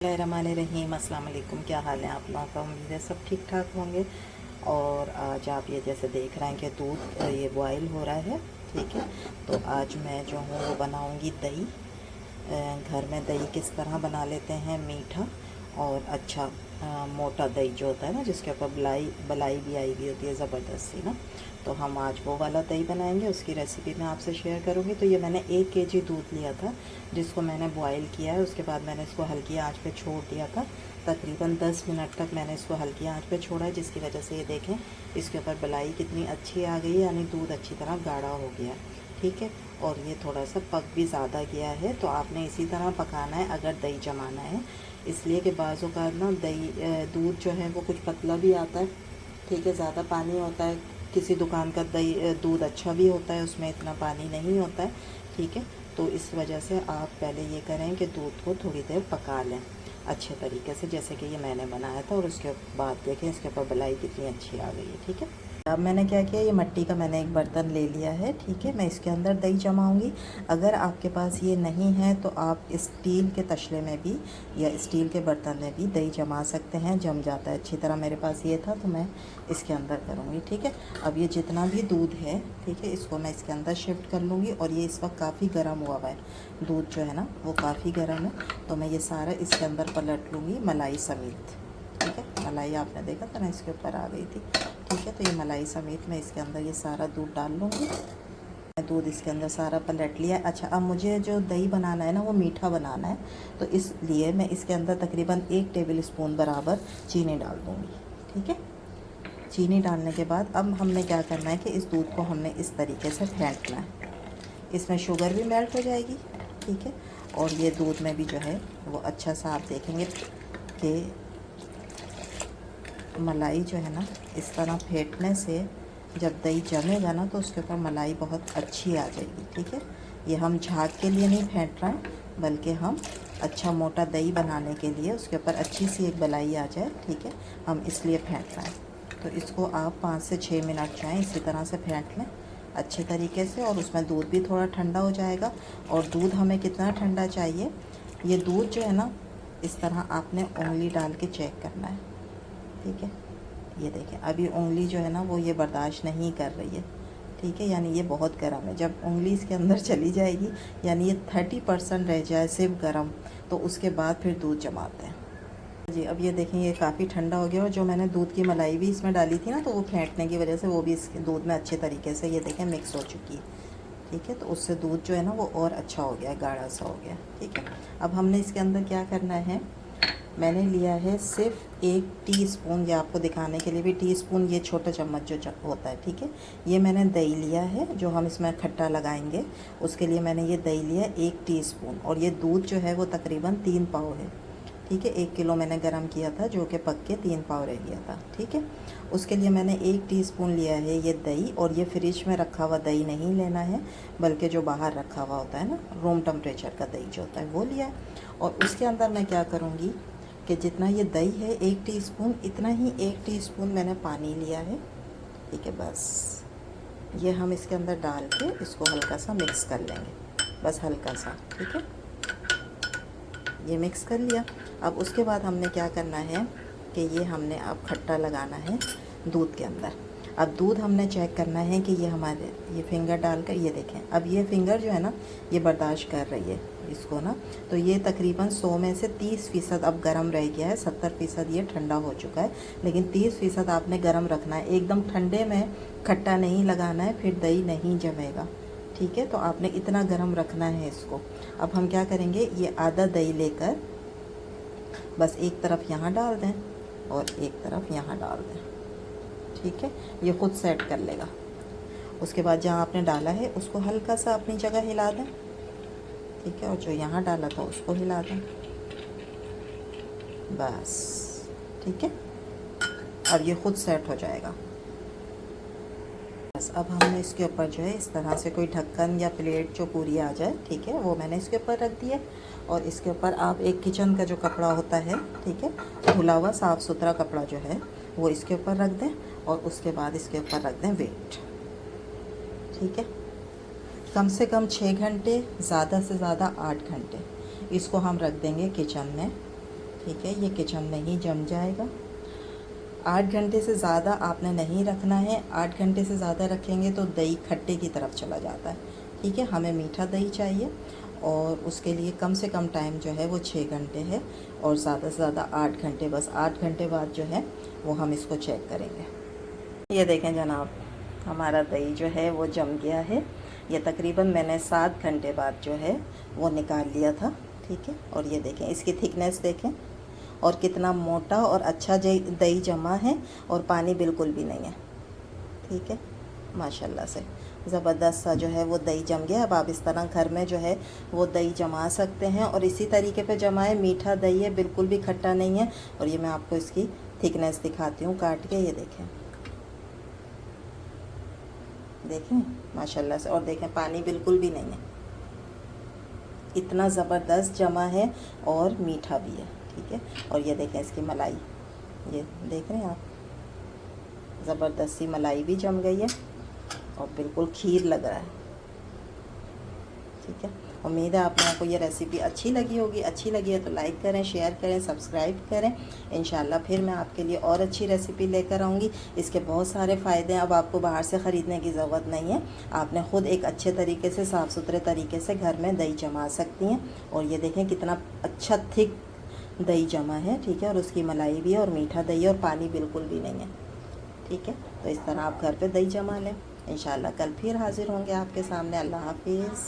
रहीम अस्सलाम वालेकुम। क्या हाल है आप लोगों का? उम्मीद है सब ठीक ठाक होंगे। और आज आप ये जैसे देख रहे हैं कि दूध ये बॉयल हो रहा है, ठीक है। तो आज मैं जो हूँ वो बनाऊँगी दही। घर में दही किस तरह बना लेते हैं, मीठा और अच्छा मोटा दही जो होता है ना, जिसके ऊपर बलाई भी आई हुई होती है ज़बरदस्ती ना। तो हम आज वो वाला दही बनाएंगे, उसकी रेसिपी मैं आपसे शेयर करूँगी। तो ये मैंने 1 केजी दूध लिया था, जिसको मैंने बॉयल किया है। उसके बाद मैंने इसको हल्की आंच पे छोड़ दिया था। तकरीबन 10 मिनट तक मैंने इसको हल्की आंच पे छोड़ा है, जिसकी वजह से ये देखें इसके ऊपर बलाई कितनी अच्छी आ गई है, यानी दूध अच्छी तरह गाढ़ा हो गया है, ठीक है। और ये थोड़ा सा पक भी ज़्यादा गया है। तो आपने इसी तरह पकाना है अगर दही जमाना है, इसलिए कि बाज़ औक़ात ना दही दूध जो है वो कुछ पतला भी आता है, ठीक है, ज़्यादा पानी होता है। किसी दुकान का दही दूध अच्छा भी होता है, उसमें इतना पानी नहीं होता है, ठीक है। तो इस वजह से आप पहले ये करें कि दूध को थोड़ी देर पका लें अच्छे तरीके से, जैसे कि ये मैंने बनाया था। और उसके बाद देखें इसके ऊपर बलाई कितनी अच्छी आ गई है, ठीक है। अब मैंने क्या किया, ये मिट्टी का मैंने एक बर्तन ले लिया है, ठीक है। मैं इसके अंदर दही जमाऊंगी। अगर आपके पास ये नहीं है तो आप स्टील के तसले में भी या स्टील के बर्तन में भी दही जमा सकते हैं, जम जाता है अच्छी तरह। मेरे पास ये था तो मैं इसके अंदर करूँगी, ठीक है। अब ये जितना भी दूध है, ठीक है, इसको मैं इसके अंदर शिफ्ट कर लूँगी। और ये इस वक्त काफ़ी गर्म हुआ हुआ है दूध जो है ना, वो काफ़ी गर्म है। तो मैं ये सारा इसके अंदर पलट लूँगी मलाई समेत, ठीक है। मलाई आपने देखा था ना, इसके ऊपर आ गई थी, ठीक है। तो ये मलाई समेत मैं इसके अंदर ये सारा दूध डाल लूँगी। मैं दूध इसके अंदर सारा पलट लिया। अच्छा, अब मुझे जो दही बनाना है ना वो मीठा बनाना है, तो इसलिए मैं इसके अंदर तकरीबन 1 टेबल स्पून बराबर चीनी डाल दूँगी, ठीक है। चीनी डालने के बाद अब हमने क्या करना है कि इस दूध को हमने इस तरीके से फेंटना है। इसमें शुगर भी मेल्ट हो जाएगी, ठीक है। और ये दूध में भी जो है वो अच्छा सा आप देखेंगे कि मलाई जो है ना, इस तरह फेंटने से जब दही जमेगा ना तो उसके ऊपर मलाई बहुत अच्छी आ जाएगी, ठीक है। ये हम झाग के लिए नहीं फेंट रहे हैं, बल्कि हम अच्छा मोटा दही बनाने के लिए उसके ऊपर अच्छी सी एक बलाई आ जाए, ठीक है, हम इसलिए फेंट रहे हैं। तो इसको आप 5 से 6 मिनट चाहें इसी तरह से फेंट लें अच्छे तरीके से। और उसमें दूध भी थोड़ा ठंडा हो जाएगा। और दूध हमें कितना ठंडा चाहिए, ये दूध जो है ना, इस तरह आपने उंगली डाल के चेक करना है, ठीक है। ये देखें अभी उंगली जो है ना वो ये बर्दाश्त नहीं कर रही है, ठीक है, यानी ये बहुत गर्म है। जब उंगली इसके अंदर चली जाएगी, यानी ये 30% रह जाए सिर्फ गर्म, तो उसके बाद फिर दूध जमाते हैं जी। अब ये देखें ये काफ़ी ठंडा हो गया। और जो मैंने दूध की मलाई भी इसमें डाली थी ना, तो वो फेंटने की वजह से वो भी इस दूध में अच्छे तरीके से ये देखें मिक्स हो चुकी है, ठीक है। तो उससे दूध जो है ना वो और अच्छा हो गया, गाढ़ा सा हो गया, ठीक है। अब हमने इसके अंदर क्या करना है, मैंने लिया है सिर्फ 1 टीस्पून, ये आपको दिखाने के लिए भी, टीस्पून ये छोटा चम्मच जो होता है, ठीक है। ये मैंने दही लिया है जो हम इसमें खट्टा लगाएंगे, उसके लिए मैंने ये दही लिया 1 टीस्पून। और ये दूध जो है वो तकरीबन 3 पाव है, ठीक है। 1 किलो मैंने गरम किया था, जो कि पक के 3 पाव रह गया था, ठीक है। उसके लिए मैंने 1 टीस्पून लिया है ये दही। और ये फ्रिज में रखा हुआ दही नहीं लेना है, बल्कि जो बाहर रखा हुआ होता है ना, रूम टेम्परेचर का दही जो होता है वो लिया है। और उसके अंदर मैं क्या करूँगी कि जितना ये दही है 1 टीस्पून, इतना ही 1 टीस्पून मैंने पानी लिया है, ठीक है। बस ये हम इसके अंदर डाल के इसको हल्का सा मिक्स कर लेंगे, बस हल्का सा, ठीक है। ये मिक्स कर लिया। अब उसके बाद हमने क्या करना है कि ये हमने अब खट्टा लगाना है दूध के अंदर। अब दूध हमने चेक करना है कि ये हमारे ये फिंगर डालकर ये देखें, अब ये फिंगर जो है ना ये बर्दाश्त कर रही है इसको ना। तो ये तकरीबन 100 में से 30% अब गर्म रह गया है, 70% ये ठंडा हो चुका है। लेकिन 30% आपने गर्म रखना है, एकदम ठंडे में खट्टा नहीं लगाना है, फिर दही नहीं जमेगा, ठीक है। तो आपने इतना गर्म रखना है इसको। अब हम क्या करेंगे, ये आधा दही लेकर बस एक तरफ यहाँ डाल दें और एक तरफ यहाँ डाल दें, ठीक है। ये खुद सेट कर लेगा। उसके बाद जहाँ आपने डाला है उसको हल्का सा अपनी जगह हिला दें, ठीक है। और जो यहाँ डाला था उसको हिला दें, बस, ठीक है। अब ये खुद सेट हो जाएगा। बस अब हमने इसके ऊपर जो है इस तरह से कोई ढक्कन या प्लेट जो पूरी आ जाए, ठीक है, वो मैंने इसके ऊपर रख दिया। और इसके ऊपर आप एक किचन का जो कपड़ा होता है, ठीक है, धुला हुआ साफ़ सुथरा कपड़ा जो है वो इसके ऊपर रख दें। और उसके बाद इसके ऊपर रख दें वेट, ठीक है। कम से कम 6 घंटे, ज़्यादा से ज़्यादा 8 घंटे इसको हम रख देंगे किचन में, ठीक है, ये किचन में ही जम जाएगा। 8 घंटे से ज़्यादा आपने नहीं रखना है। 8 घंटे से ज़्यादा रखेंगे तो दही खट्टे की तरफ चला जाता है। ठीक है, हमें मीठा दही चाहिए और उसके लिए कम से कम टाइम जो है वो 6 घंटे है और ज़्यादा से ज़्यादा 8 घंटे। बस 8 घंटे बाद जो है वो हम इसको चेक करेंगे। ये देखें जनाब, हमारा दही जो है वो जम गया है। ये तकरीबन मैंने 7 घंटे बाद जो है वो निकाल लिया था। ठीक है, और ये देखें इसकी थिकनेस देखें और कितना मोटा और अच्छा दही जमा है और पानी बिल्कुल भी नहीं है। ठीक है, माशाल्लाह से ज़बरदस्त सा जो है वो दही जम गया। अब आप इस तरह घर में जो है वो दही जमा सकते हैं और इसी तरीके पे जमाएं। मीठा दही है, बिल्कुल भी खट्टा नहीं है। और ये मैं आपको इसकी थिकनेस दिखाती हूँ काट के। ये देखें, देखें माशाल्लाह से, और देखें पानी बिल्कुल भी नहीं है, इतना ज़बरदस्त जमा है और मीठा भी है। ठीक है, और ये देखें इसकी मलाई, ये देख रहे हैं आप, ज़बरदस्त सी मलाई भी जम गई है और बिल्कुल खीर लग रहा है। ठीक है, उम्मीद है आप लोगों को ये रेसिपी अच्छी लगी होगी। अच्छी लगी है तो लाइक करें, शेयर करें, सब्सक्राइब करें। इंशाल्लाह फिर मैं आपके लिए और अच्छी रेसिपी लेकर आऊँगी। इसके बहुत सारे फ़ायदे हैं। अब आपको बाहर से ख़रीदने की ज़रूरत नहीं है। आपने ख़ुद एक अच्छे तरीके से, साफ़ सुथरे तरीके से घर में दही जमा सकती हैं। और ये देखें कितना अच्छा थिक दही जमा है। ठीक है, और उसकी मलाई भी है और मीठा दही है और पानी बिल्कुल भी नहीं है। ठीक है, तो इस तरह आप घर पे दही जमा लें। इंशाल्लाह कल फिर हाज़िर होंगे आपके सामने। अल्लाह हाफिज़।